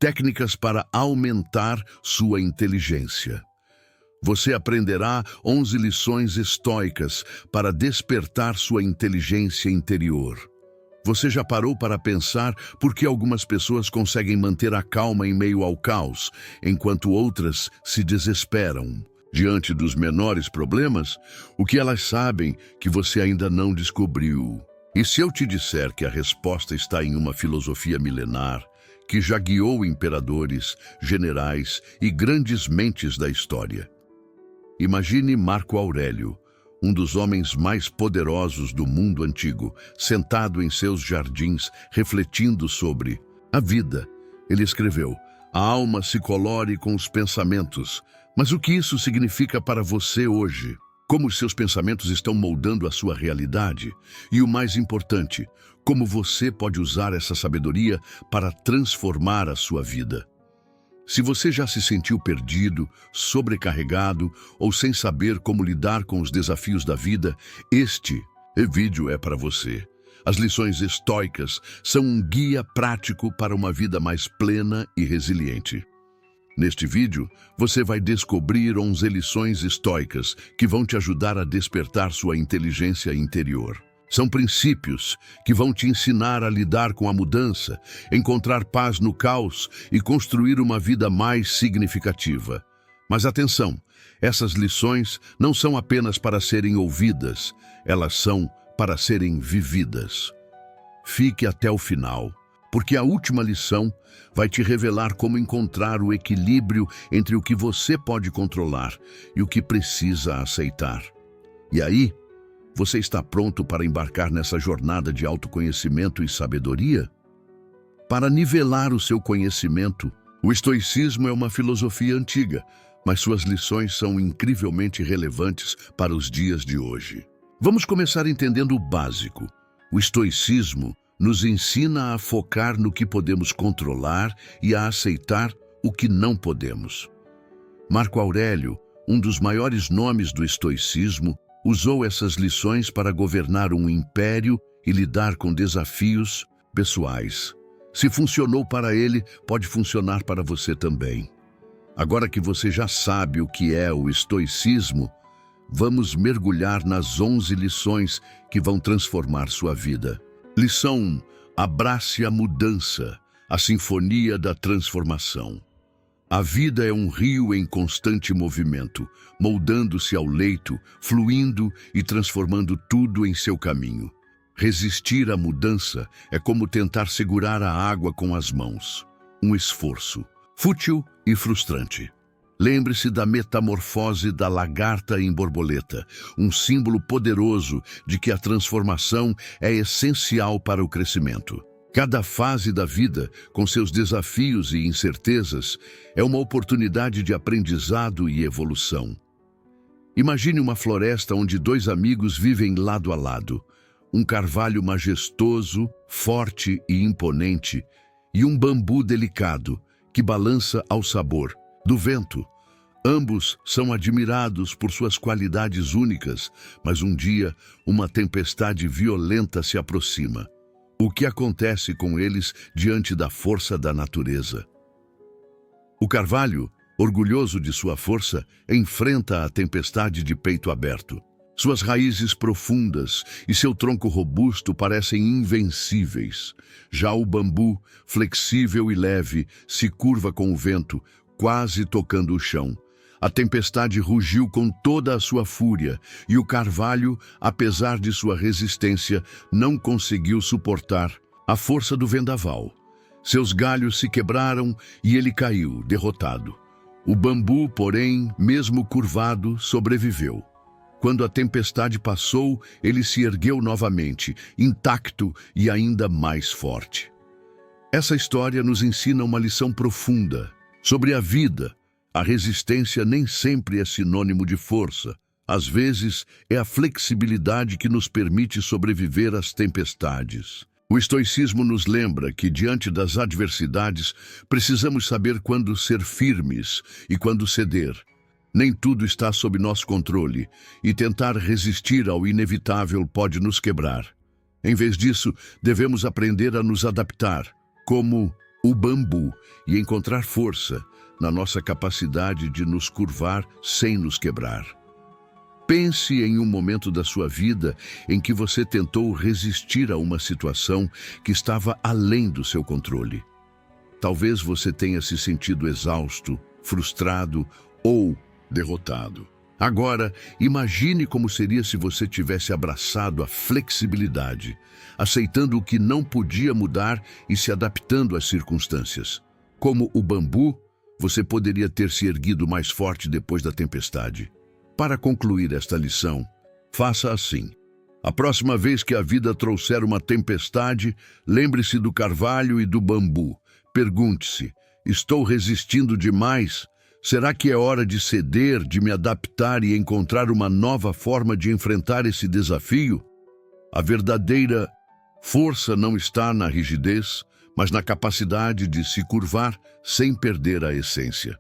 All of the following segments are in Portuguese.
técnicas para aumentar sua inteligência. Você aprenderá 11 lições estoicas para despertar sua inteligência interior. Você já parou para pensar por que algumas pessoas conseguem manter a calma em meio ao caos, enquanto outras se desesperam diante dos menores problemas? O que elas sabem que você ainda não descobriu? E se eu te disser que a resposta está em uma filosofia milenar que já guiou imperadores, generais e grandes mentes da história? Imagine Marco Aurélio, um dos homens mais poderosos do mundo antigo, sentado em seus jardins, refletindo sobre a vida. Ele escreveu: "A alma se colore com os pensamentos." Mas o que isso significa para você hoje? Como os seus pensamentos estão moldando a sua realidade? E o mais importante, como você pode usar essa sabedoria para transformar a sua vida? Se você já se sentiu perdido, sobrecarregado ou sem saber como lidar com os desafios da vida, este vídeo é para você. As lições estoicas são um guia prático para uma vida mais plena e resiliente. Neste vídeo, você vai descobrir 11 lições estoicas que vão te ajudar a despertar sua inteligência interior. São princípios que vão te ensinar a lidar com a mudança, encontrar paz no caos e construir uma vida mais significativa. Mas atenção, essas lições não são apenas para serem ouvidas, elas são para serem vividas. Fique até o final, porque a última lição vai te revelar como encontrar o equilíbrio entre o que você pode controlar e o que precisa aceitar. E aí, você está pronto para embarcar nessa jornada de autoconhecimento e sabedoria? Para nivelar o seu conhecimento, o estoicismo é uma filosofia antiga, mas suas lições são incrivelmente relevantes para os dias de hoje. Vamos começar entendendo o básico. O estoicismo nos ensina a focar no que podemos controlar e a aceitar o que não podemos. Marco Aurélio, um dos maiores nomes do estoicismo, usou essas lições para governar um império e lidar com desafios pessoais. Se funcionou para ele, pode funcionar para você também. Agora que você já sabe o que é o estoicismo, vamos mergulhar nas 11 lições que vão transformar sua vida. Lição 1. Abrace a mudança, a sinfonia da transformação. A vida é um rio em constante movimento, moldando-se ao leito, fluindo e transformando tudo em seu caminho. Resistir à mudança é como tentar segurar a água com as mãos. Um esforço fútil e frustrante. Lembre-se da metamorfose da lagarta em borboleta, um símbolo poderoso de que a transformação é essencial para o crescimento. Cada fase da vida, com seus desafios e incertezas, é uma oportunidade de aprendizado e evolução. Imagine uma floresta onde 2 amigos vivem lado a lado. Um carvalho majestoso, forte e imponente, e um bambu delicado, que balança ao sabor do vento. Ambos são admirados por suas qualidades únicas, mas um dia uma tempestade violenta se aproxima. O que acontece com eles diante da força da natureza? O carvalho, orgulhoso de sua força, enfrenta a tempestade de peito aberto. Suas raízes profundas e seu tronco robusto parecem invencíveis. Já o bambu, flexível e leve, se curva com o vento, quase tocando o chão. A tempestade rugiu com toda a sua fúria, e o carvalho, apesar de sua resistência, não conseguiu suportar a força do vendaval. Seus galhos se quebraram e ele caiu, derrotado. O bambu, porém, mesmo curvado, sobreviveu. Quando a tempestade passou, ele se ergueu novamente, intacto e ainda mais forte. Essa história nos ensina uma lição profunda sobre a vida. A resistência nem sempre é sinônimo de força. Às vezes, é a flexibilidade que nos permite sobreviver às tempestades. O estoicismo nos lembra que, diante das adversidades, precisamos saber quando ser firmes e quando ceder. Nem tudo está sob nosso controle, e tentar resistir ao inevitável pode nos quebrar. Em vez disso, devemos aprender a nos adaptar, como o bambu e encontrar força na nossa capacidade de nos curvar sem nos quebrar. Pense em um momento da sua vida em que você tentou resistir a uma situação que estava além do seu controle. Talvez você tenha se sentido exausto, frustrado ou derrotado. Agora, imagine como seria se você tivesse abraçado a flexibilidade, aceitando o que não podia mudar e se adaptando às circunstâncias. Como o bambu, você poderia ter se erguido mais forte depois da tempestade. Para concluir esta lição, faça assim. A próxima vez que a vida trouxer uma tempestade, lembre-se do carvalho e do bambu. Pergunte-se: estou resistindo demais? Será que é hora de ceder, de me adaptar e encontrar uma nova forma de enfrentar esse desafio? A verdadeira força não está na rigidez, mas na capacidade de se curvar sem perder a essência.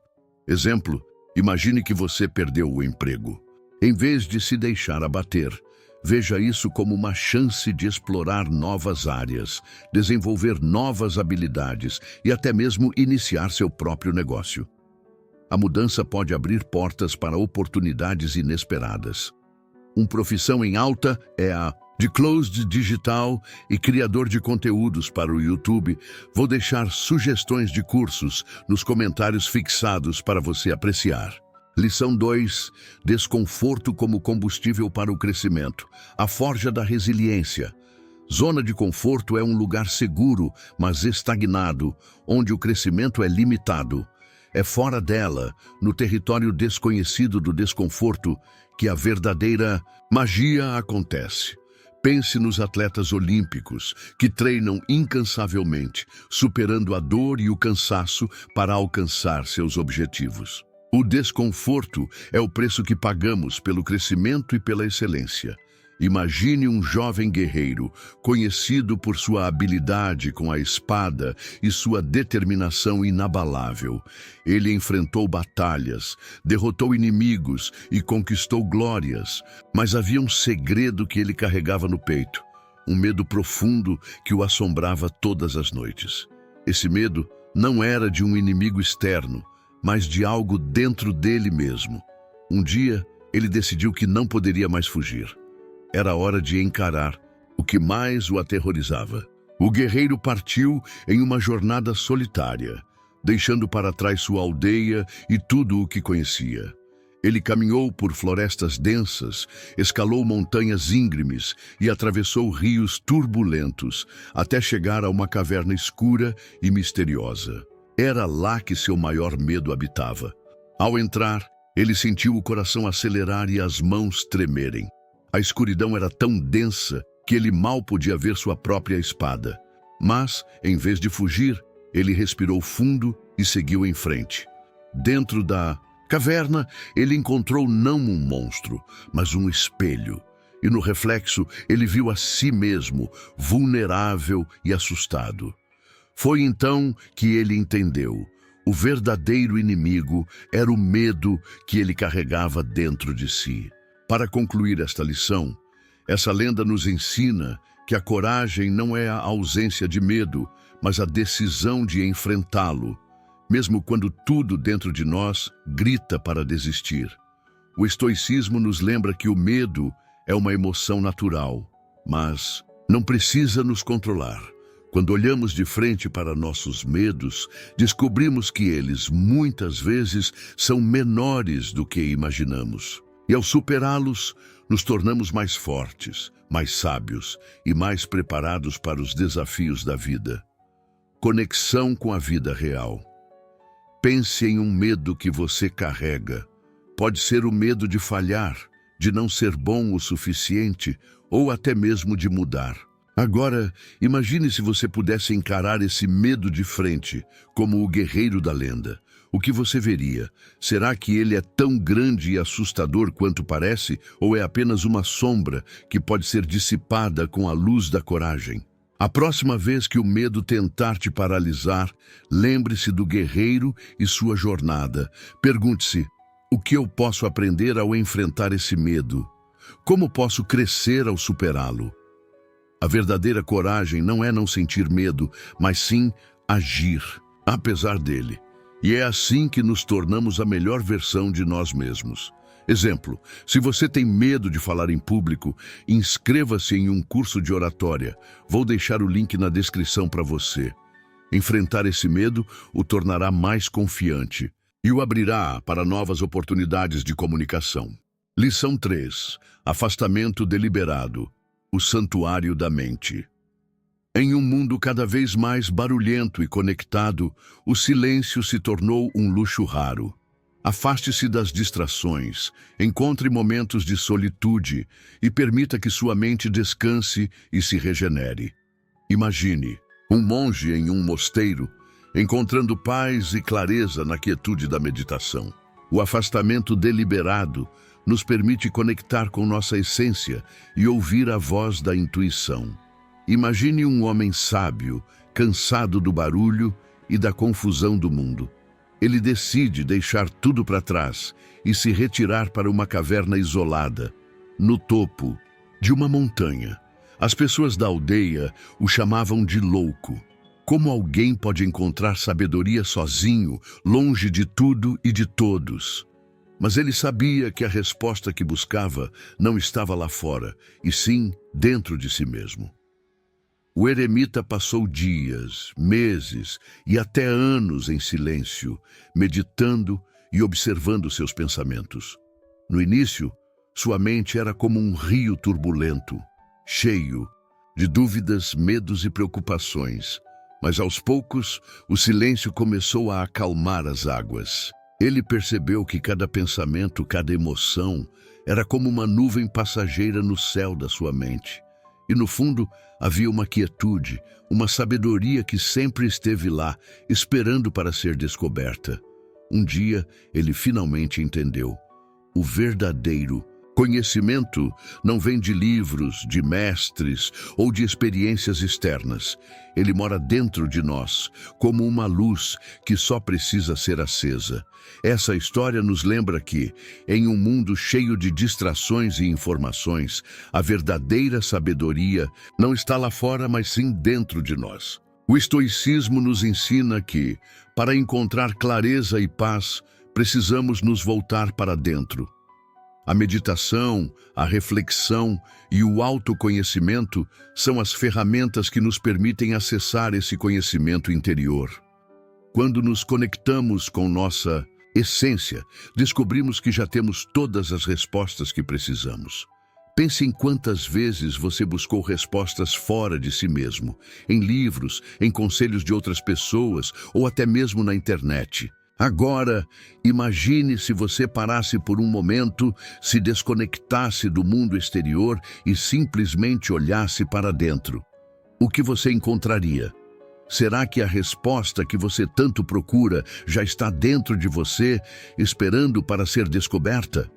Exemplo, imagine que você perdeu o emprego. Em vez de se deixar abater, veja isso como uma chance de explorar novas áreas, desenvolver novas habilidades e até mesmo iniciar seu próprio negócio. A mudança pode abrir portas para oportunidades inesperadas. Uma profissão em alta é a de Closed Digital e criador de conteúdos para o YouTube. Vou deixar sugestões de cursos nos comentários fixados para você apreciar. Lição 2. Desconforto como combustível para o crescimento. A forja da resiliência. Zona de conforto é um lugar seguro, mas estagnado, onde o crescimento é limitado. É fora dela, no território desconhecido do desconforto, que a verdadeira magia acontece. Pense nos atletas olímpicos, que treinam incansavelmente, superando a dor e o cansaço para alcançar seus objetivos. O desconforto é o preço que pagamos pelo crescimento e pela excelência. Imagine um jovem guerreiro, conhecido por sua habilidade com a espada e sua determinação inabalável. Ele enfrentou batalhas, derrotou inimigos e conquistou glórias, mas havia um segredo que ele carregava no peito, um medo profundo que o assombrava todas as noites. Esse medo não era de um inimigo externo, mas de algo dentro dele mesmo. Um dia, ele decidiu que não poderia mais fugir. Era hora de encarar o que mais o aterrorizava. O guerreiro partiu em uma jornada solitária, deixando para trás sua aldeia e tudo o que conhecia. Ele caminhou por florestas densas, escalou montanhas íngremes e atravessou rios turbulentos, até chegar a uma caverna escura e misteriosa. Era lá que seu maior medo habitava. Ao entrar, ele sentiu o coração acelerar e as mãos tremerem. A escuridão era tão densa que ele mal podia ver sua própria espada. Mas, em vez de fugir, ele respirou fundo e seguiu em frente. Dentro da caverna, ele encontrou não um monstro, mas um espelho. E no reflexo, ele viu a si mesmo, vulnerável e assustado. Foi então que ele entendeu. O verdadeiro inimigo era o medo que ele carregava dentro de si. Para concluir esta lição, essa lenda nos ensina que a coragem não é a ausência de medo, mas a decisão de enfrentá-lo, mesmo quando tudo dentro de nós grita para desistir. O estoicismo nos lembra que o medo é uma emoção natural, mas não precisa nos controlar. Quando olhamos de frente para nossos medos, descobrimos que eles, muitas vezes, são menores do que imaginamos. E ao superá-los, nos tornamos mais fortes, mais sábios e mais preparados para os desafios da vida. Conexão com a vida real. Pense em um medo que você carrega. Pode ser o medo de falhar, de não ser bom o suficiente ou até mesmo de mudar. Agora, imagine se você pudesse encarar esse medo de frente, como o guerreiro da lenda. O que você veria? Será que ele é tão grande e assustador quanto parece, ou é apenas uma sombra que pode ser dissipada com a luz da coragem? A próxima vez que o medo tentar te paralisar, lembre-se do guerreiro e sua jornada. Pergunte-se: o que eu posso aprender ao enfrentar esse medo? Como posso crescer ao superá-lo? A verdadeira coragem não é não sentir medo, mas sim agir, apesar dele. E é assim que nos tornamos a melhor versão de nós mesmos. Exemplo, se você tem medo de falar em público, inscreva-se em um curso de oratória. Vou deixar o link na descrição para você. Enfrentar esse medo o tornará mais confiante e o abrirá para novas oportunidades de comunicação. Lição 3. Afastamento deliberado. O santuário da mente. Em um mundo cada vez mais barulhento e conectado, o silêncio se tornou um luxo raro. Afaste-se das distrações, encontre momentos de solitude e permita que sua mente descanse e se regenere. Imagine um monge em um mosteiro, encontrando paz e clareza na quietude da meditação. O afastamento deliberado nos permite conectar com nossa essência e ouvir a voz da intuição. Imagine um homem sábio, cansado do barulho e da confusão do mundo. Ele decide deixar tudo para trás e se retirar para uma caverna isolada, no topo de uma montanha. As pessoas da aldeia o chamavam de louco. Como alguém pode encontrar sabedoria sozinho, longe de tudo e de todos? Mas ele sabia que a resposta que buscava não estava lá fora, e sim dentro de si mesmo. O eremita passou dias, meses e até anos em silêncio, meditando e observando seus pensamentos. No início, sua mente era como um rio turbulento, cheio de dúvidas, medos e preocupações. Mas aos poucos, o silêncio começou a acalmar as águas. Ele percebeu que cada pensamento, cada emoção, era como uma nuvem passageira no céu da sua mente. E no fundo, havia uma quietude, uma sabedoria que sempre esteve lá, esperando para ser descoberta. Um dia, ele finalmente entendeu. O verdadeiro conhecimento não vem de livros, de mestres ou de experiências externas. Ele mora dentro de nós, como uma luz que só precisa ser acesa. Essa história nos lembra que, em um mundo cheio de distrações e informações, a verdadeira sabedoria não está lá fora, mas sim dentro de nós. O estoicismo nos ensina que, para encontrar clareza e paz, precisamos nos voltar para dentro. A meditação, a reflexão e o autoconhecimento são as ferramentas que nos permitem acessar esse conhecimento interior. Quando nos conectamos com nossa essência, descobrimos que já temos todas as respostas que precisamos. Pense em quantas vezes você buscou respostas fora de si mesmo, em livros, em conselhos de outras pessoas ou até mesmo na internet. Agora, imagine se você parasse por um momento, se desconectasse do mundo exterior e simplesmente olhasse para dentro. O que você encontraria? Será que a resposta que você tanto procura já está dentro de você, esperando para ser descoberta?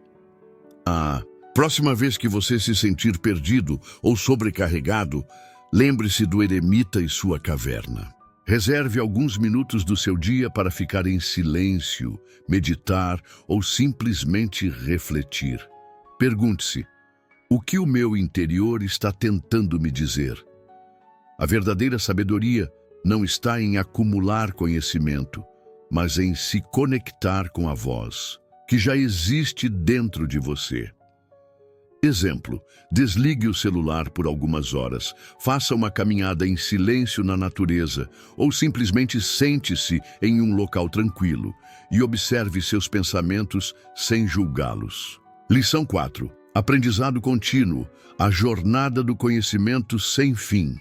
A próxima vez que você se sentir perdido ou sobrecarregado, lembre-se do eremita e sua caverna. Reserve alguns minutos do seu dia para ficar em silêncio, meditar ou simplesmente refletir. Pergunte-se: o que o meu interior está tentando me dizer? A verdadeira sabedoria não está em acumular conhecimento, mas em se conectar com a voz que já existe dentro de você. Exemplo, desligue o celular por algumas horas, faça uma caminhada em silêncio na natureza ou simplesmente sente-se em um local tranquilo e observe seus pensamentos sem julgá-los. Lição 4. Aprendizado contínuo, a jornada do conhecimento sem fim.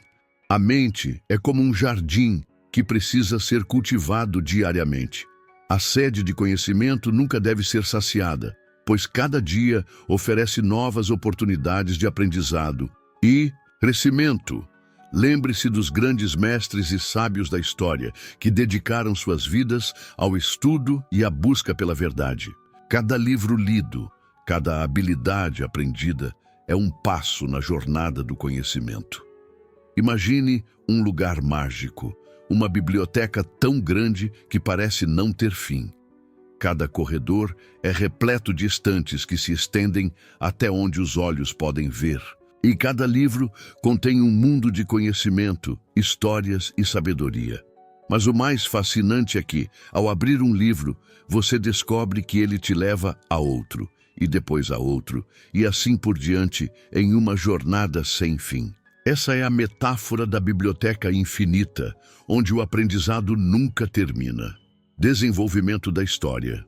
A mente é como um jardim que precisa ser cultivado diariamente. A sede de conhecimento nunca deve ser saciada, pois cada dia oferece novas oportunidades de aprendizado e crescimento. Lembre-se dos grandes mestres e sábios da história que dedicaram suas vidas ao estudo e à busca pela verdade. Cada livro lido, cada habilidade aprendida é um passo na jornada do conhecimento. Imagine um lugar mágico, uma biblioteca tão grande que parece não ter fim. Cada corredor é repleto de estantes que se estendem até onde os olhos podem ver. E cada livro contém um mundo de conhecimento, histórias e sabedoria. Mas o mais fascinante é que, ao abrir um livro, você descobre que ele te leva a outro, e depois a outro, e assim por diante, em uma jornada sem fim. Essa é a metáfora da biblioteca infinita, onde o aprendizado nunca termina. Desenvolvimento da história.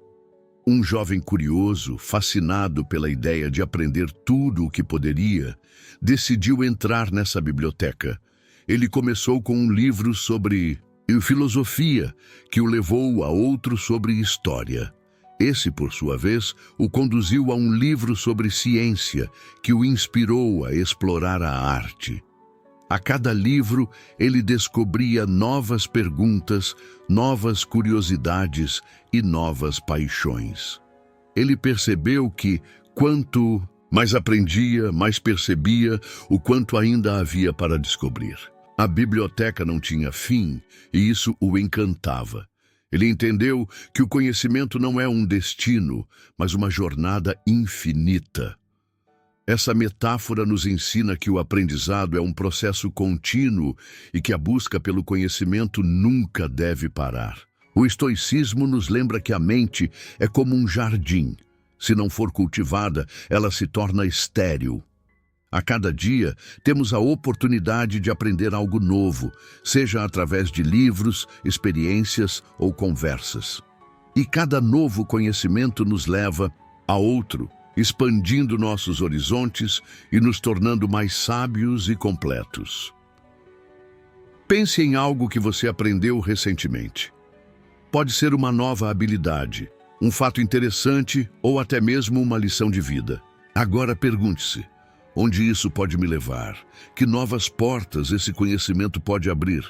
Um jovem curioso, fascinado pela ideia de aprender tudo o que poderia, decidiu entrar nessa biblioteca. Ele começou com um livro sobre filosofia, que o levou a outro sobre história. Esse, por sua vez, o conduziu a um livro sobre ciência, que o inspirou a explorar a arte. A cada livro, ele descobria novas perguntas, novas curiosidades e novas paixões. Ele percebeu que, quanto mais aprendia, mais percebia o quanto ainda havia para descobrir. A biblioteca não tinha fim, e isso o encantava. Ele entendeu que o conhecimento não é um destino, mas uma jornada infinita. Essa metáfora nos ensina que o aprendizado é um processo contínuo e que a busca pelo conhecimento nunca deve parar. O estoicismo nos lembra que a mente é como um jardim. Se não for cultivada, ela se torna estéril. A cada dia, temos a oportunidade de aprender algo novo, seja através de livros, experiências ou conversas. E cada novo conhecimento nos leva a outro, expandindo nossos horizontes e nos tornando mais sábios e completos. Pense em algo que você aprendeu recentemente. Pode ser uma nova habilidade, um fato interessante ou até mesmo uma lição de vida. Agora pergunte-se: onde isso pode me levar? Que novas portas esse conhecimento pode abrir?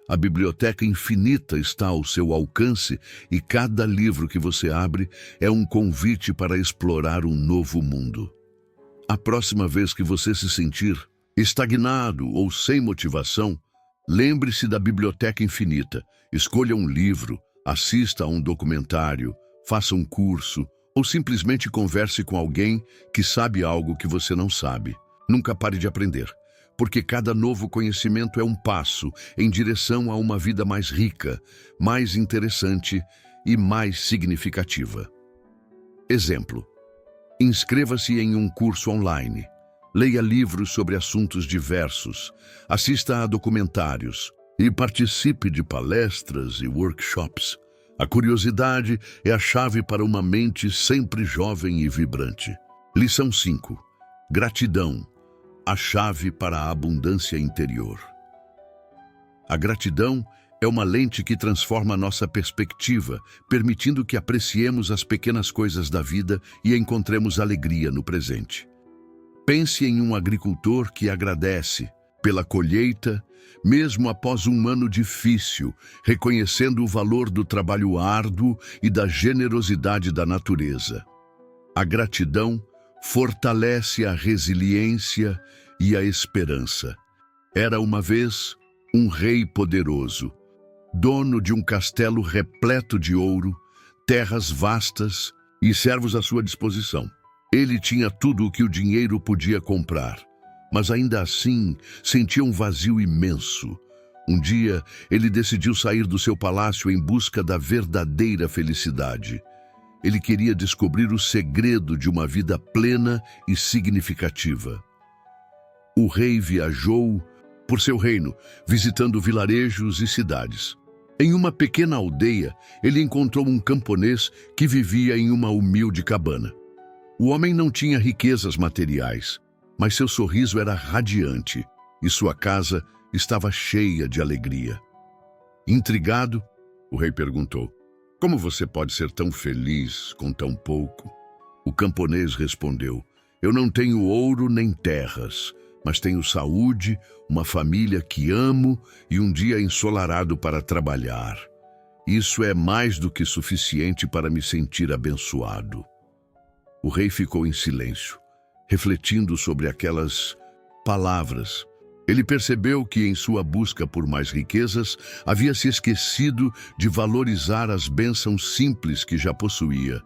A biblioteca infinita está ao seu alcance e cada livro que você abre é um convite para explorar um novo mundo. A próxima vez que você se sentir estagnado ou sem motivação, lembre-se da biblioteca infinita. Escolha um livro, assista a um documentário, faça um curso ou simplesmente converse com alguém que sabe algo que você não sabe. Nunca pare de aprender, porque cada novo conhecimento é um passo em direção a uma vida mais rica, mais interessante e mais significativa. Exemplo: inscreva-se em um curso online, leia livros sobre assuntos diversos, assista a documentários e participe de palestras e workshops. A curiosidade é a chave para uma mente sempre jovem e vibrante. Lição 5. Gratidão. A chave para a abundância interior. A gratidão é uma lente que transforma nossa perspectiva, permitindo que apreciemos as pequenas coisas da vida e encontremos alegria no presente. Pense em um agricultor que agradece pela colheita, mesmo após um ano difícil, reconhecendo o valor do trabalho árduo e da generosidade da natureza. A gratidão fortalece a resiliência e a esperança. Era uma vez um rei poderoso, dono de um castelo repleto de ouro, terras vastas e servos à sua disposição. Ele tinha tudo o que o dinheiro podia comprar, mas ainda assim sentia um vazio imenso. Um dia, ele decidiu sair do seu palácio em busca da verdadeira felicidade. Ele queria descobrir o segredo de uma vida plena e significativa. O rei viajou por seu reino, visitando vilarejos e cidades. Em uma pequena aldeia, ele encontrou um camponês que vivia em uma humilde cabana. O homem não tinha riquezas materiais, mas seu sorriso era radiante e sua casa estava cheia de alegria. Intrigado, o rei perguntou: "Como você pode ser tão feliz com tão pouco?" O camponês respondeu: "Eu não tenho ouro nem terras, mas tenho saúde, uma família que amo e um dia ensolarado para trabalhar. Isso é mais do que suficiente para me sentir abençoado." O rei ficou em silêncio, refletindo sobre aquelas palavras. Ele percebeu que, em sua busca por mais riquezas, havia se esquecido de valorizar as bênçãos simples que já possuía: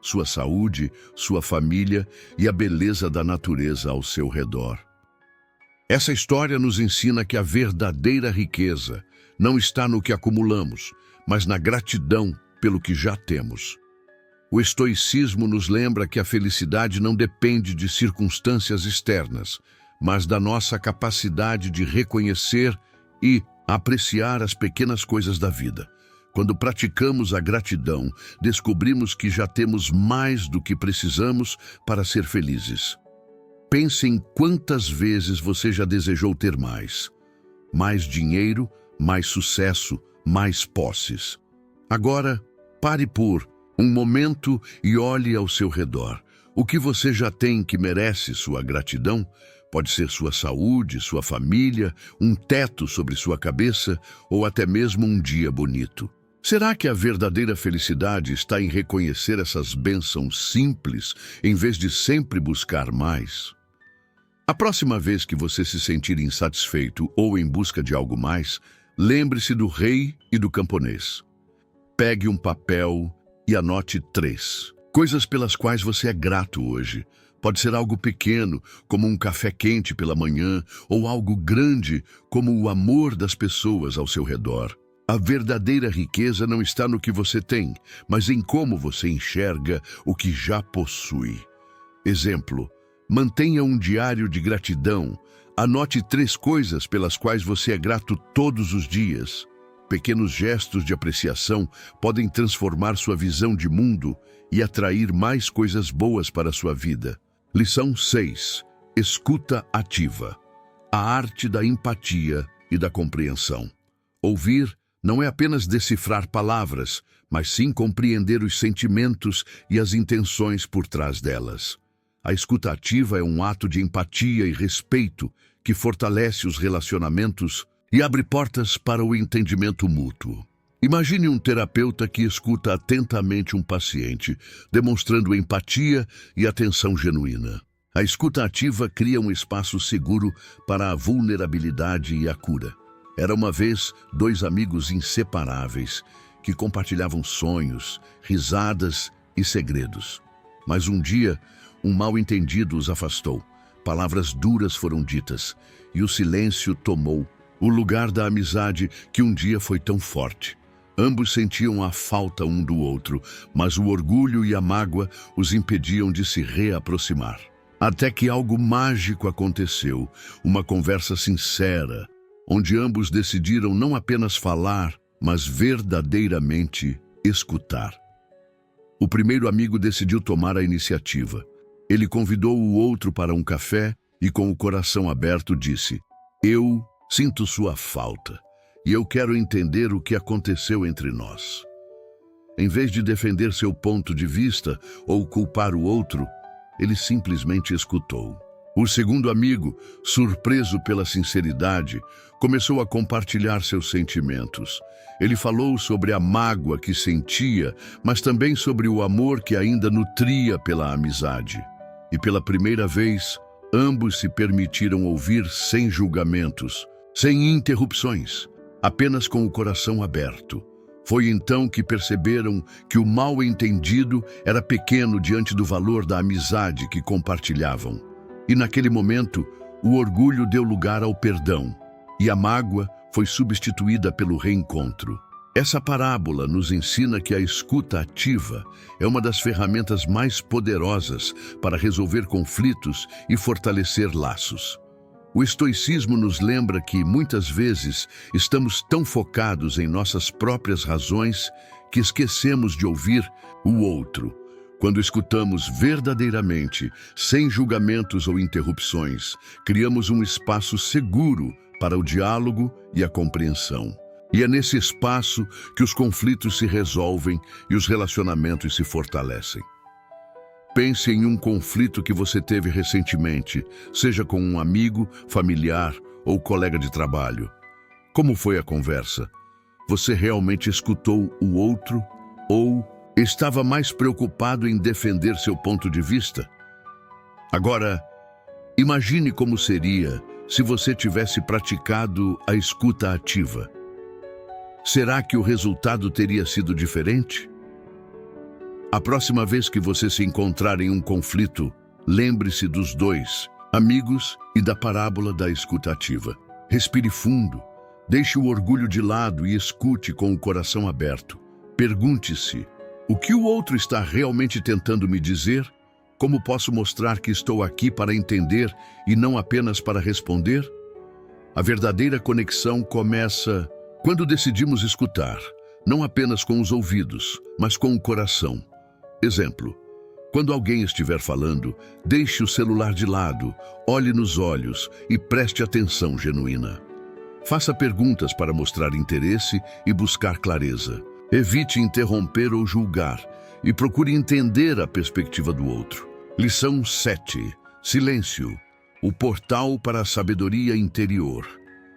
sua saúde, sua família e a beleza da natureza ao seu redor. Essa história nos ensina que a verdadeira riqueza não está no que acumulamos, mas na gratidão pelo que já temos. O estoicismo nos lembra que a felicidade não depende de circunstâncias externas, mas da nossa capacidade de reconhecer e apreciar as pequenas coisas da vida. Quando praticamos a gratidão, descobrimos que já temos mais do que precisamos para ser felizes. Pense em quantas vezes você já desejou ter mais. Mais dinheiro, mais sucesso, mais posses. Agora, pare por um momento e olhe ao seu redor. O que você já tem que merece sua gratidão? Pode ser sua saúde, sua família, um teto sobre sua cabeça ou até mesmo um dia bonito. Será que a verdadeira felicidade está em reconhecer essas bênçãos simples em vez de sempre buscar mais? A próxima vez que você se sentir insatisfeito ou em busca de algo mais, lembre-se do rei e do camponês. Pegue um papel e anote 3 coisas pelas quais você é grato hoje. Pode ser algo pequeno, como um café quente pela manhã, ou algo grande, como o amor das pessoas ao seu redor. A verdadeira riqueza não está no que você tem, mas em como você enxerga o que já possui. Exemplo, mantenha um diário de gratidão. Anote 3 coisas pelas quais você é grato todos os dias. Pequenos gestos de apreciação podem transformar sua visão de mundo e atrair mais coisas boas para a sua vida. Lição 6. Escuta ativa. A arte da empatia e da compreensão. Ouvir não é apenas decifrar palavras, mas sim compreender os sentimentos e as intenções por trás delas. A escuta ativa é um ato de empatia e respeito que fortalece os relacionamentos e abre portas para o entendimento mútuo. Imagine um terapeuta que escuta atentamente um paciente, demonstrando empatia e atenção genuína. A escuta ativa cria um espaço seguro para a vulnerabilidade e a cura. Era uma vez 2 amigos inseparáveis que compartilhavam sonhos, risadas e segredos. Mas um dia, um mal-entendido os afastou. Palavras duras foram ditas e o silêncio tomou o lugar da amizade que um dia foi tão forte. Ambos sentiam a falta um do outro, mas o orgulho e a mágoa os impediam de se reaproximar. Até que algo mágico aconteceu, uma conversa sincera, onde ambos decidiram não apenas falar, mas verdadeiramente escutar. O primeiro amigo decidiu tomar a iniciativa. Ele convidou o outro para um café e, com o coração aberto, disse: "Eu sinto sua falta e eu quero entender o que aconteceu entre nós." Em vez de defender seu ponto de vista ou culpar o outro, ele simplesmente escutou. O segundo amigo, surpreso pela sinceridade, começou a compartilhar seus sentimentos. Ele falou sobre a mágoa que sentia, mas também sobre o amor que ainda nutria pela amizade. E pela primeira vez, ambos se permitiram ouvir sem julgamentos, sem interrupções, apenas com o coração aberto. Foi então que perceberam que o mal-entendido era pequeno diante do valor da amizade que compartilhavam. E naquele momento, o orgulho deu lugar ao perdão, e a mágoa foi substituída pelo reencontro. Essa parábola nos ensina que a escuta ativa é uma das ferramentas mais poderosas para resolver conflitos e fortalecer laços. O estoicismo nos lembra que, muitas vezes, estamos tão focados em nossas próprias razões que esquecemos de ouvir o outro. Quando escutamos verdadeiramente, sem julgamentos ou interrupções, criamos um espaço seguro para o diálogo e a compreensão. E é nesse espaço que os conflitos se resolvem e os relacionamentos se fortalecem. Pense em um conflito que você teve recentemente, seja com um amigo, familiar ou colega de trabalho. Como foi a conversa? Você realmente escutou o outro ou estava mais preocupado em defender seu ponto de vista? Agora, imagine como seria se você tivesse praticado a escuta ativa. Será que o resultado teria sido diferente? A próxima vez que você se encontrar em um conflito, lembre-se dos 2 amigos e da parábola da escuta ativa. Respire fundo, Deixe o orgulho de lado e escute com o coração aberto. Pergunte-se: o que o outro está realmente tentando me dizer? Como posso mostrar que estou aqui para entender e não apenas para responder? A verdadeira conexão começa quando decidimos escutar, não apenas com os ouvidos, mas com o coração. Exemplo: quando alguém estiver falando, deixe o celular de lado, olhe nos olhos e preste atenção genuína. Faça perguntas para mostrar interesse e buscar clareza. Evite interromper ou julgar e procure entender a perspectiva do outro. Lição 7. Silêncio, o portal para a sabedoria interior.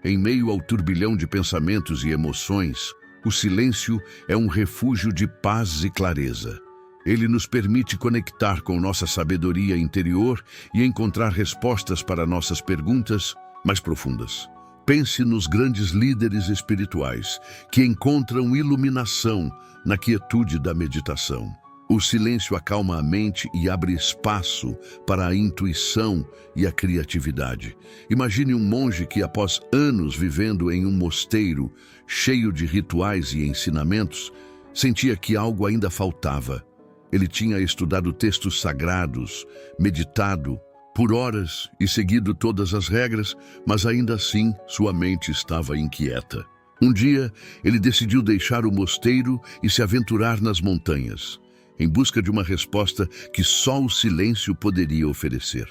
Em meio ao turbilhão de pensamentos e emoções, o silêncio é um refúgio de paz e clareza. Ele nos permite conectar com nossa sabedoria interior e encontrar respostas para nossas perguntas mais profundas. Pense nos grandes líderes espirituais que encontram iluminação na quietude da meditação. O silêncio acalma a mente e abre espaço para a intuição e a criatividade. Imagine um monge que, após anos vivendo em um mosteiro cheio de rituais e ensinamentos, sentia que algo ainda faltava. Ele tinha estudado textos sagrados, meditado por horas e seguido todas as regras, mas ainda assim sua mente estava inquieta. Um dia, ele decidiu deixar o mosteiro e se aventurar nas montanhas, em busca de uma resposta que só o silêncio poderia oferecer.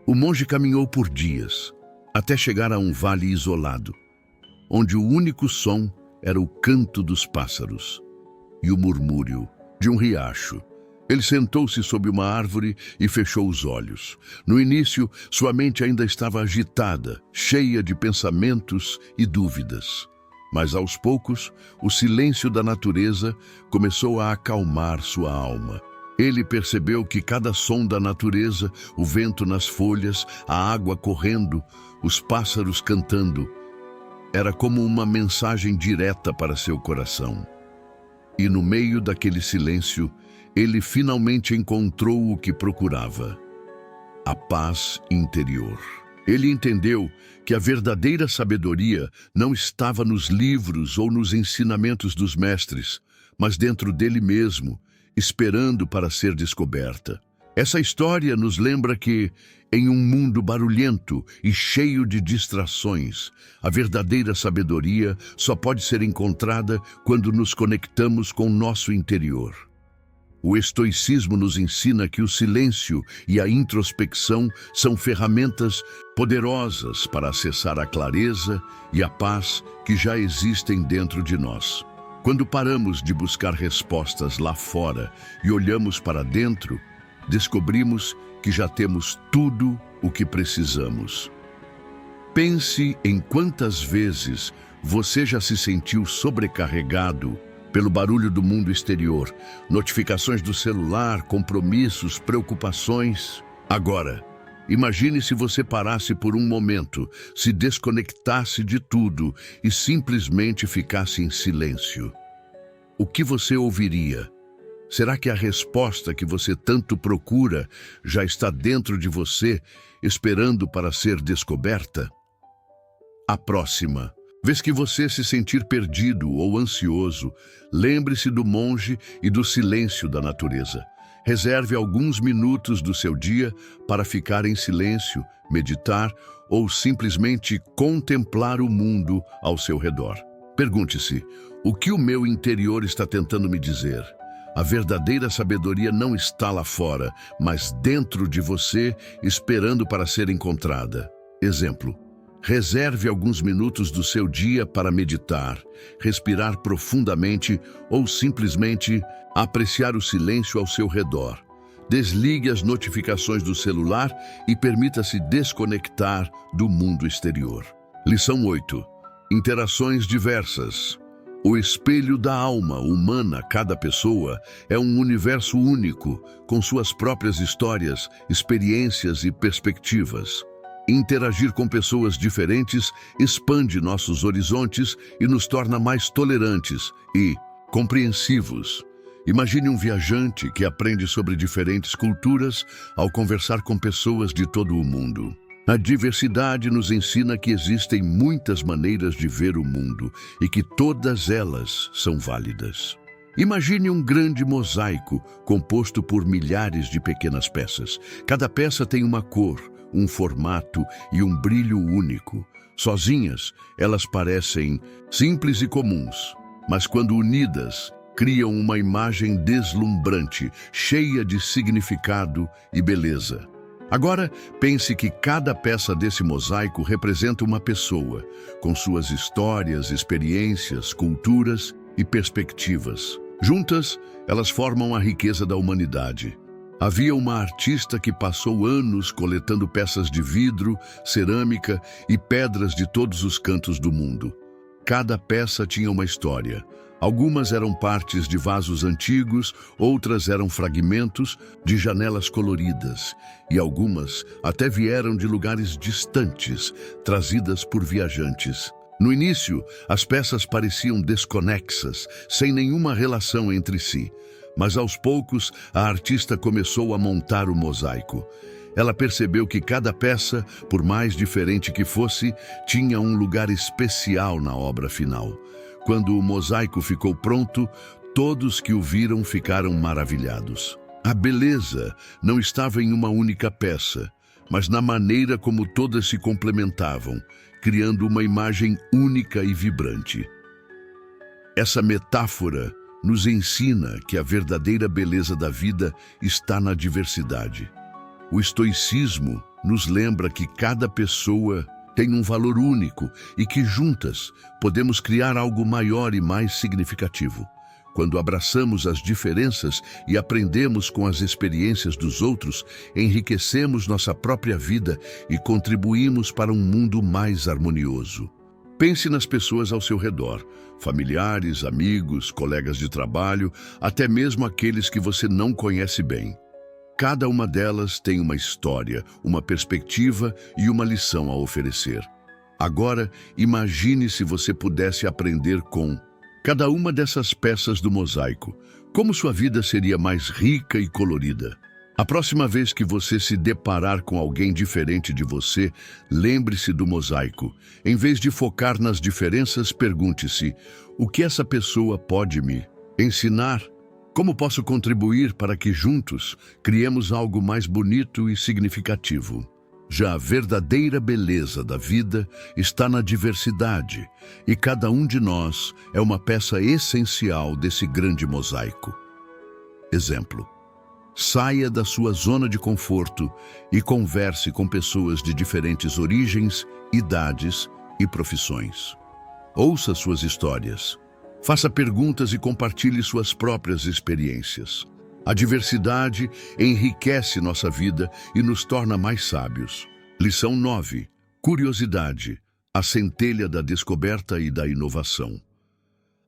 O monge caminhou por dias, até chegar a um vale isolado, onde o único som era o canto dos pássaros e o murmúrio de um riacho. Ele sentou-se sob uma árvore e fechou os olhos. No início, sua mente ainda estava agitada, cheia de pensamentos e dúvidas. Mas aos poucos, o silêncio da natureza começou a acalmar sua alma. Ele percebeu que cada som da natureza, o vento nas folhas, a água correndo, os pássaros cantando, era como uma mensagem direta para seu coração. E no meio daquele silêncio, ele finalmente encontrou o que procurava: a paz interior. Ele entendeu que a verdadeira sabedoria não estava nos livros ou nos ensinamentos dos mestres, mas dentro dele mesmo, esperando para ser descoberta. Essa história nos lembra que, em um mundo barulhento e cheio de distrações, a verdadeira sabedoria só pode ser encontrada quando nos conectamos com nosso interior. O estoicismo nos ensina que o silêncio e a introspecção são ferramentas poderosas para acessar a clareza e a paz que já existem dentro de nós. Quando paramos de buscar respostas lá fora e olhamos para dentro, descobrimos que já temos tudo o que precisamos. Pense em quantas vezes você já se sentiu sobrecarregado pelo barulho do mundo exterior, notificações do celular, compromissos, preocupações. Agora, imagine se você parasse por um momento, se desconectasse de tudo e simplesmente ficasse em silêncio. O que você ouviria? Será que a resposta que você tanto procura já está dentro de você, esperando para ser descoberta? A próxima vez que você se sentir perdido ou ansioso, lembre-se do monge e do silêncio da natureza. Reserve alguns minutos do seu dia para ficar em silêncio, meditar ou simplesmente contemplar o mundo ao seu redor. Pergunte-se: o que o meu interior está tentando me dizer? A verdadeira sabedoria não está lá fora, mas dentro de você, esperando para ser encontrada. Exemplo: reserve alguns minutos do seu dia para meditar, respirar profundamente ou simplesmente apreciar o silêncio ao seu redor. Desligue as notificações do celular e permita-se desconectar do mundo exterior. Lição 8. Interações diversas. O espelho da alma humana, cada pessoa, é um universo único, com suas próprias histórias, experiências e perspectivas. Interagir com pessoas diferentes expande nossos horizontes e nos torna mais tolerantes e compreensivos. Imagine um viajante que aprende sobre diferentes culturas ao conversar com pessoas de todo o mundo. A diversidade nos ensina que existem muitas maneiras de ver o mundo e que todas elas são válidas. Imagine um grande mosaico composto por milhares de pequenas peças. Cada peça tem uma cor, um formato e um brilho único. Sozinhas, elas parecem simples e comuns, mas quando unidas, criam uma imagem deslumbrante, cheia de significado e beleza. Agora, pense que cada peça desse mosaico representa uma pessoa, com suas histórias, experiências, culturas e perspectivas. Juntas, elas formam a riqueza da humanidade. Havia uma artista que passou anos coletando peças de vidro, cerâmica e pedras de todos os cantos do mundo. Cada peça tinha uma história. Algumas eram partes de vasos antigos, outras eram fragmentos de janelas coloridas, e algumas até vieram de lugares distantes, trazidas por viajantes. No início, as peças pareciam desconexas, sem nenhuma relação entre si. Mas aos poucos, a artista começou a montar o mosaico. Ela percebeu que cada peça, por mais diferente que fosse, tinha um lugar especial na obra final. Quando o mosaico ficou pronto, todos que o viram ficaram maravilhados. A beleza não estava em uma única peça, mas na maneira como todas se complementavam, criando uma imagem única e vibrante. Essa metáfora nos ensina que a verdadeira beleza da vida está na diversidade. O estoicismo nos lembra que cada pessoa tem um valor único e que juntas podemos criar algo maior e mais significativo. Quando abraçamos as diferenças e aprendemos com as experiências dos outros, enriquecemos nossa própria vida e contribuímos para um mundo mais harmonioso. Pense nas pessoas ao seu redor, familiares, amigos, colegas de trabalho, até mesmo aqueles que você não conhece bem. Cada uma delas tem uma história, uma perspectiva e uma lição a oferecer. Agora, imagine se você pudesse aprender com cada uma dessas peças do mosaico. Como sua vida seria mais rica e colorida? A próxima vez que você se deparar com alguém diferente de você, lembre-se do mosaico. Em vez de focar nas diferenças, pergunte-se: o que essa pessoa pode me ensinar? Como posso contribuir para que juntos criemos algo mais bonito e significativo? Já a verdadeira beleza da vida está na diversidade, e cada um de nós é uma peça essencial desse grande mosaico. Exemplo: saia da sua zona de conforto e converse com pessoas de diferentes origens, idades e profissões. Ouça suas histórias. Faça perguntas e compartilhe suas próprias experiências. A diversidade enriquece nossa vida e nos torna mais sábios. Lição 9. Curiosidade, a centelha da descoberta e da inovação.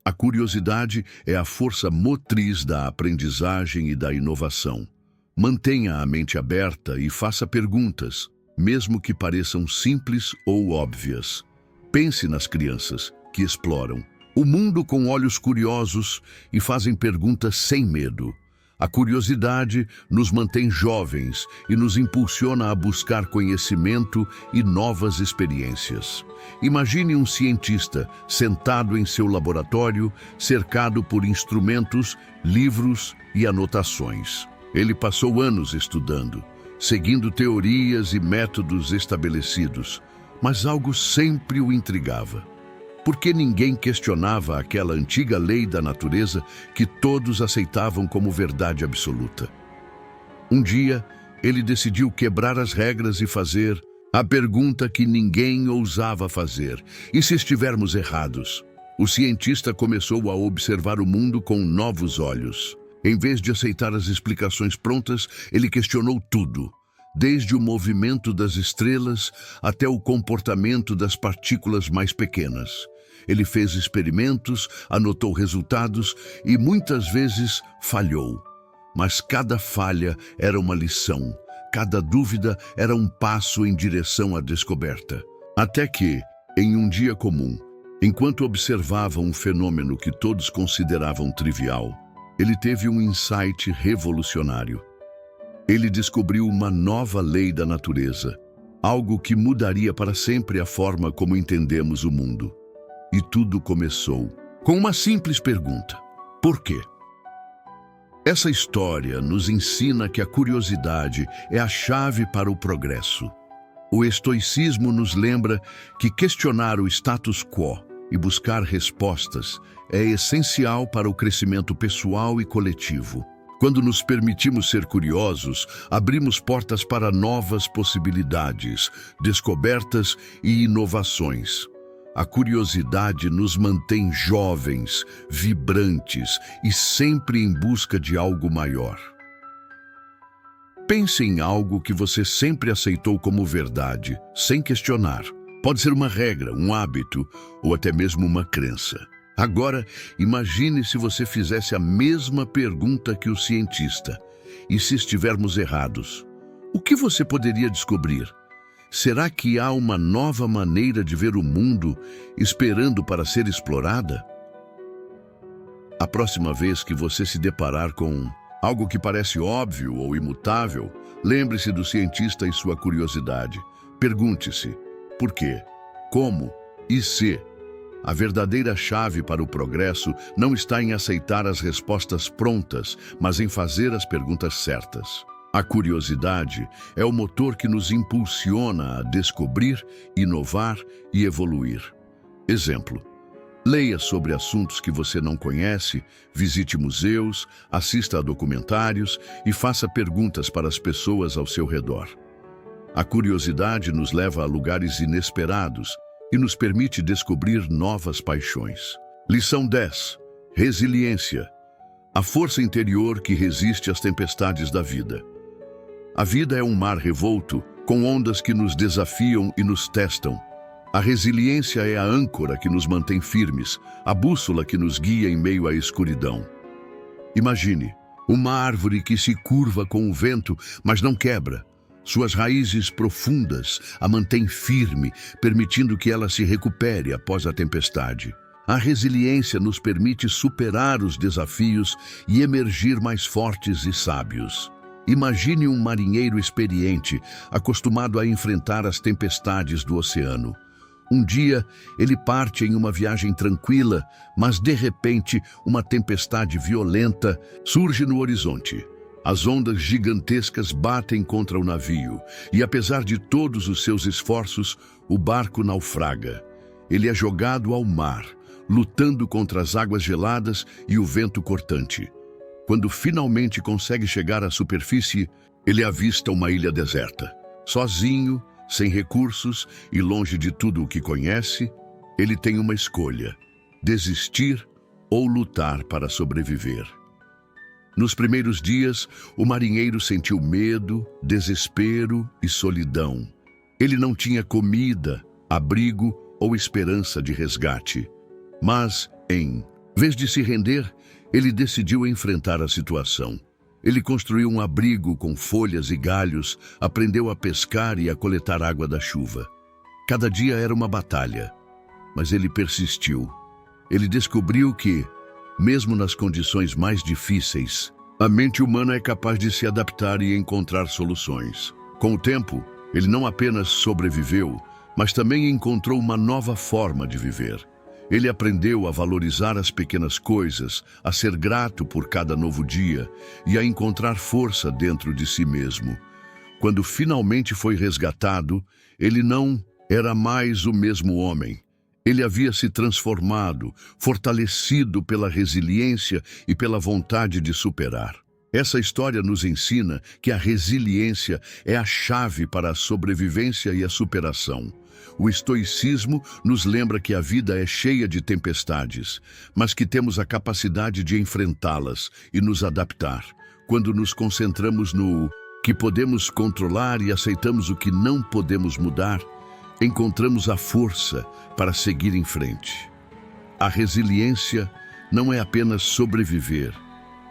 A curiosidade é a força motriz da aprendizagem e da inovação. Mantenha a mente aberta e faça perguntas, mesmo que pareçam simples ou óbvias. Pense nas crianças que exploram o mundo com olhos curiosos e fazem perguntas sem medo. A curiosidade nos mantém jovens e nos impulsiona a buscar conhecimento e novas experiências. Imagine um cientista sentado em seu laboratório, cercado por instrumentos, livros e anotações. Ele passou anos estudando, seguindo teorias e métodos estabelecidos, mas algo sempre o intrigava. Porque ninguém questionava aquela antiga lei da natureza que todos aceitavam como verdade absoluta. Um dia, ele decidiu quebrar as regras e fazer a pergunta que ninguém ousava fazer: e se estivermos errados? O cientista começou a observar o mundo com novos olhos. Em vez de aceitar as explicações prontas, ele questionou tudo, desde o movimento das estrelas até o comportamento das partículas mais pequenas. Ele fez experimentos, anotou resultados e muitas vezes falhou. Mas cada falha era uma lição, cada dúvida era um passo em direção à descoberta. Até que, em um dia comum, enquanto observava um fenômeno que todos consideravam trivial, ele teve um insight revolucionário. Ele descobriu uma nova lei da natureza, algo que mudaria para sempre a forma como entendemos o mundo. E tudo começou com uma simples pergunta: por quê? Essa história nos ensina que a curiosidade é a chave para o progresso. O estoicismo nos lembra que questionar o status quo e buscar respostas é essencial para o crescimento pessoal e coletivo. Quando nos permitimos ser curiosos, abrimos portas para novas possibilidades, descobertas e inovações. A curiosidade nos mantém jovens, vibrantes e sempre em busca de algo maior. Pense em algo que você sempre aceitou como verdade, sem questionar. Pode ser uma regra, um hábito ou até mesmo uma crença. Agora, imagine se você fizesse a mesma pergunta que o cientista. E se estivermos errados? O que você poderia descobrir? Será que há uma nova maneira de ver o mundo esperando para ser explorada? A próxima vez que você se deparar com algo que parece óbvio ou imutável, lembre-se do cientista e sua curiosidade. Pergunte-se: por quê? Como? E se? A verdadeira chave para o progresso não está em aceitar as respostas prontas, mas em fazer as perguntas certas. A curiosidade é o motor que nos impulsiona a descobrir, inovar e evoluir. Exemplo: leia sobre assuntos que você não conhece, visite museus, assista a documentários e faça perguntas para as pessoas ao seu redor. A curiosidade nos leva a lugares inesperados e nos permite descobrir novas paixões. Lição 10. Resiliência. A força interior que resiste às tempestades da vida. A vida é um mar revolto, com ondas que nos desafiam e nos testam. A resiliência é a âncora que nos mantém firmes, a bússola que nos guia em meio à escuridão. Imagine uma árvore que se curva com o vento, mas não quebra. Suas raízes profundas a mantêm firme, permitindo que ela se recupere após a tempestade. A resiliência nos permite superar os desafios e emergir mais fortes e sábios. Imagine um marinheiro experiente, acostumado a enfrentar as tempestades do oceano. Um dia, ele parte em uma viagem tranquila, mas de repente, uma tempestade violenta surge no horizonte. As ondas gigantescas batem contra o navio e, apesar de todos os seus esforços, o barco naufraga. Ele é jogado ao mar, lutando contra as águas geladas e o vento cortante. Quando finalmente consegue chegar à superfície, ele avista uma ilha deserta. Sozinho, sem recursos e longe de tudo o que conhece, ele tem uma escolha: desistir ou lutar para sobreviver. Nos primeiros dias, o marinheiro sentiu medo, desespero e solidão. Ele não tinha comida, abrigo ou esperança de resgate. Mas, em vez de se render, ele decidiu enfrentar a situação. Ele construiu um abrigo com folhas e galhos, aprendeu a pescar e a coletar água da chuva. Cada dia era uma batalha, mas ele persistiu. Ele descobriu que, mesmo nas condições mais difíceis, a mente humana é capaz de se adaptar e encontrar soluções. Com o tempo, ele não apenas sobreviveu, mas também encontrou uma nova forma de viver. Ele aprendeu a valorizar as pequenas coisas, a ser grato por cada novo dia e a encontrar força dentro de si mesmo. Quando finalmente foi resgatado, ele não era mais o mesmo homem. Ele havia se transformado, fortalecido pela resiliência e pela vontade de superar. Essa história nos ensina que a resiliência é a chave para a sobrevivência e a superação. O estoicismo nos lembra que a vida é cheia de tempestades, mas que temos a capacidade de enfrentá-las e nos adaptar. Quando nos concentramos no que podemos controlar e aceitamos o que não podemos mudar, encontramos a força para seguir em frente. A resiliência não é apenas sobreviver,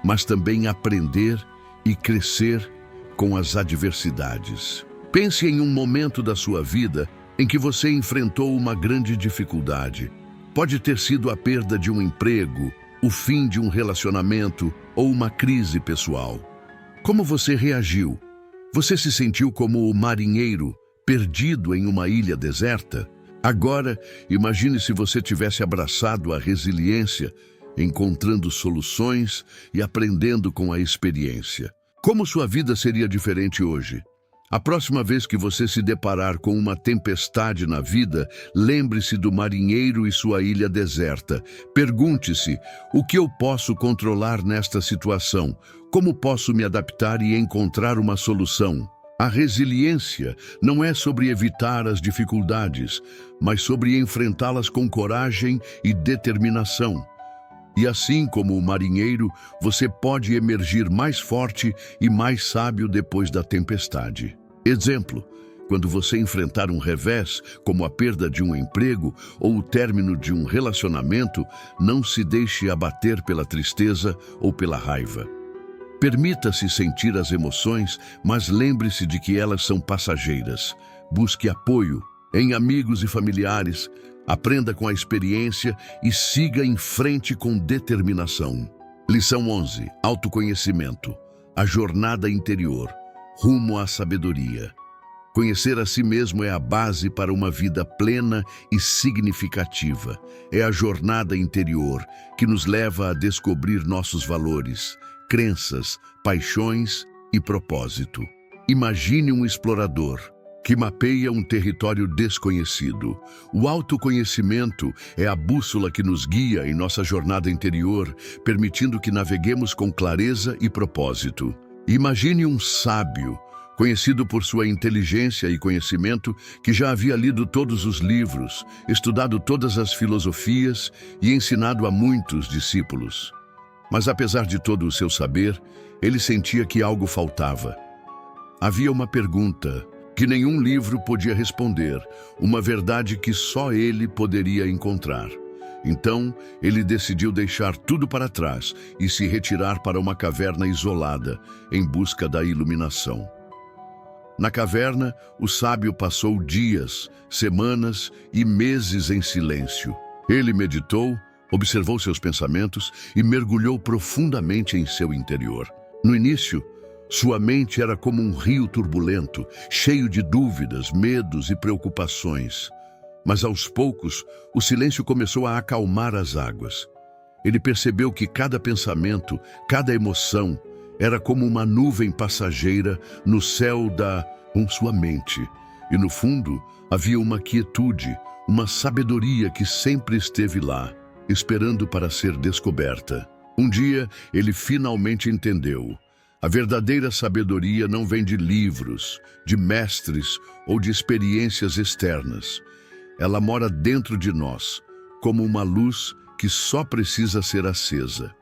mas também aprender e crescer com as adversidades. Pense em um momento da sua vida em que você enfrentou uma grande dificuldade. Pode ter sido a perda de um emprego, o fim de um relacionamento ou uma crise pessoal. Como você reagiu? Você se sentiu como o marinheiro, perdido em uma ilha deserta? Agora, imagine se você tivesse abraçado a resiliência, encontrando soluções e aprendendo com a experiência. Como sua vida seria diferente hoje? A próxima vez que você se deparar com uma tempestade na vida, lembre-se do marinheiro e sua ilha deserta. Pergunte-se: o que eu posso controlar nesta situação? Como posso me adaptar e encontrar uma solução? A resiliência não é sobre evitar as dificuldades, mas sobre enfrentá-las com coragem e determinação. E assim como o marinheiro, você pode emergir mais forte e mais sábio depois da tempestade. Exemplo: quando você enfrentar um revés, como a perda de um emprego ou o término de um relacionamento, não se deixe abater pela tristeza ou pela raiva. Permita-se sentir as emoções, mas lembre-se de que elas são passageiras. Busque apoio em amigos e familiares, aprenda com a experiência e siga em frente com determinação. Lição 11. Autoconhecimento. A jornada interior, rumo à sabedoria. Conhecer a si mesmo é a base para uma vida plena e significativa. É a jornada interior que nos leva a descobrir nossos valores, crenças, paixões e propósito. Imagine um explorador que mapeia um território desconhecido. O autoconhecimento é a bússola que nos guia em nossa jornada interior, permitindo que naveguemos com clareza e propósito. Imagine um sábio, conhecido por sua inteligência e conhecimento, que já havia lido todos os livros, estudado todas as filosofias e ensinado a muitos discípulos. Mas apesar de todo o seu saber, ele sentia que algo faltava. Havia uma pergunta que nenhum livro podia responder, uma verdade que só ele poderia encontrar. Então, ele decidiu deixar tudo para trás e se retirar para uma caverna isolada, em busca da iluminação. Na caverna, o sábio passou dias, semanas e meses em silêncio. Ele meditou, observou seus pensamentos e mergulhou profundamente em seu interior. No início, sua mente era como um rio turbulento, cheio de dúvidas, medos e preocupações. Mas aos poucos, o silêncio começou a acalmar as águas. Ele percebeu que cada pensamento, cada emoção, era como uma nuvem passageira no céu com sua mente. E no fundo, havia uma quietude, uma sabedoria que sempre esteve lá, esperando para ser descoberta. Um dia, ele finalmente entendeu. A verdadeira sabedoria não vem de livros, de mestres ou de experiências externas. Ela mora dentro de nós, como uma luz que só precisa ser acesa.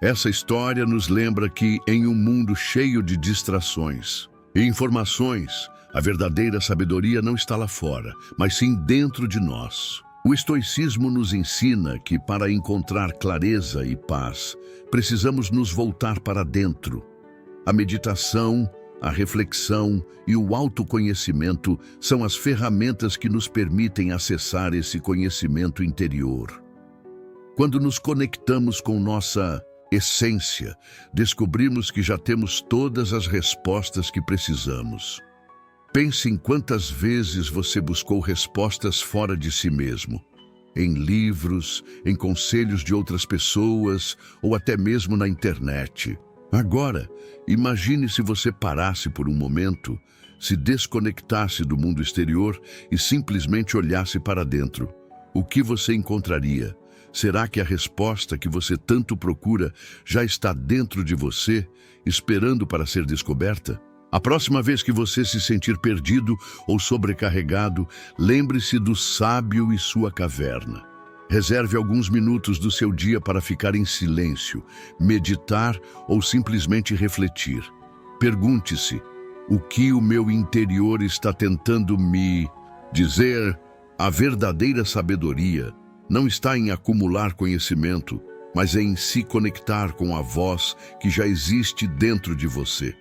Essa história nos lembra que, em um mundo cheio de distrações e informações, a verdadeira sabedoria não está lá fora, mas sim dentro de nós. O estoicismo nos ensina que, para encontrar clareza e paz, precisamos nos voltar para dentro. A meditação, a reflexão e o autoconhecimento são as ferramentas que nos permitem acessar esse conhecimento interior. Quando nos conectamos com nossa essência, descobrimos que já temos todas as respostas que precisamos. Pense em quantas vezes você buscou respostas fora de si mesmo, em livros, em conselhos de outras pessoas ou até mesmo na internet. Agora, imagine se você parasse por um momento, se desconectasse do mundo exterior e simplesmente olhasse para dentro. O que você encontraria? Será que a resposta que você tanto procura já está dentro de você, esperando para ser descoberta? A próxima vez que você se sentir perdido ou sobrecarregado, lembre-se do sábio e sua caverna. Reserve alguns minutos do seu dia para ficar em silêncio, meditar ou simplesmente refletir. Pergunte-se: o que o meu interior está tentando me dizer? A verdadeira sabedoria não está em acumular conhecimento, mas em se conectar com a voz que já existe dentro de você.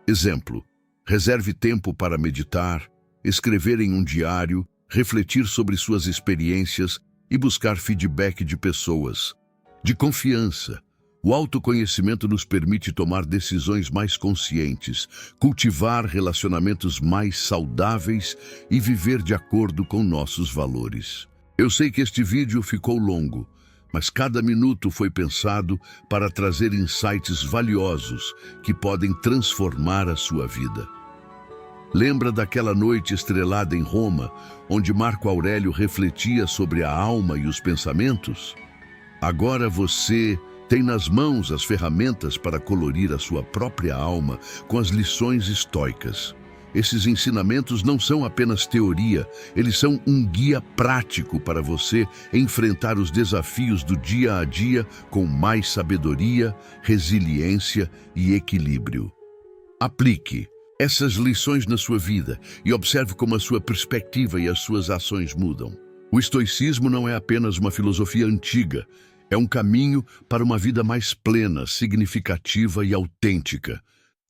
Exemplo: reserve tempo para meditar, escrever em um diário, refletir sobre suas experiências e buscar feedback de pessoas de confiança, O autoconhecimento nos permite tomar decisões mais conscientes, cultivar relacionamentos mais saudáveis e viver de acordo com nossos valores. Eu sei que este vídeo ficou longo, mas cada minuto foi pensado para trazer insights valiosos que podem transformar a sua vida. Lembra daquela noite estrelada em Roma, onde Marco Aurélio refletia sobre a alma e os pensamentos? Agora você tem nas mãos as ferramentas para colorir a sua própria alma com as lições estoicas. Esses ensinamentos não são apenas teoria, eles são um guia prático para você enfrentar os desafios do dia a dia com mais sabedoria, resiliência e equilíbrio. Aplique essas lições na sua vida e observe como a sua perspectiva e as suas ações mudam. O estoicismo não é apenas uma filosofia antiga, é um caminho para uma vida mais plena, significativa e autêntica.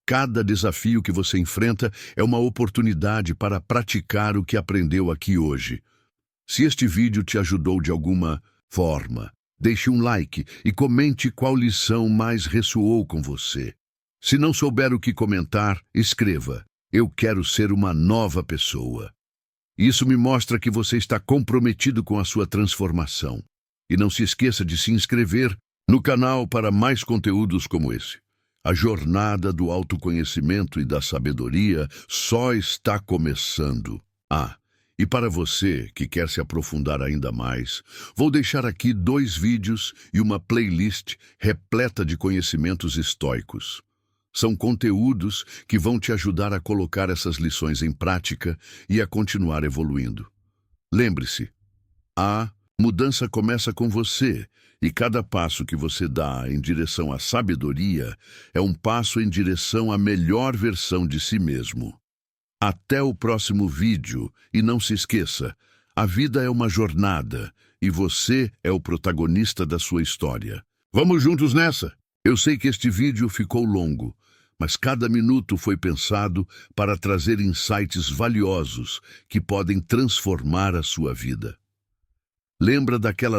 Cada desafio que você enfrenta é uma oportunidade para praticar o que aprendeu aqui hoje. Se este vídeo te ajudou de alguma forma, deixe um like e comente qual lição mais ressoou com você. Se não souber o que comentar, escreva: "Eu quero ser uma nova pessoa". Isso me mostra que você está comprometido com a sua transformação. E não se esqueça de se inscrever no canal para mais conteúdos como esse. A jornada do autoconhecimento e da sabedoria só está começando. E para você que quer se aprofundar ainda mais, vou deixar aqui 2 vídeos e uma playlist repleta de conhecimentos estoicos. São conteúdos que vão te ajudar a colocar essas lições em prática e a continuar evoluindo. Lembre-se, a mudança começa com você, e cada passo que você dá em direção à sabedoria é um passo em direção à melhor versão de si mesmo. Até o próximo vídeo, e não se esqueça, a vida é uma jornada e você é o protagonista da sua história. Vamos juntos nessa? Eu sei que este vídeo ficou longo, mas cada minuto foi pensado para trazer insights valiosos que podem transformar a sua vida. Lembra daquela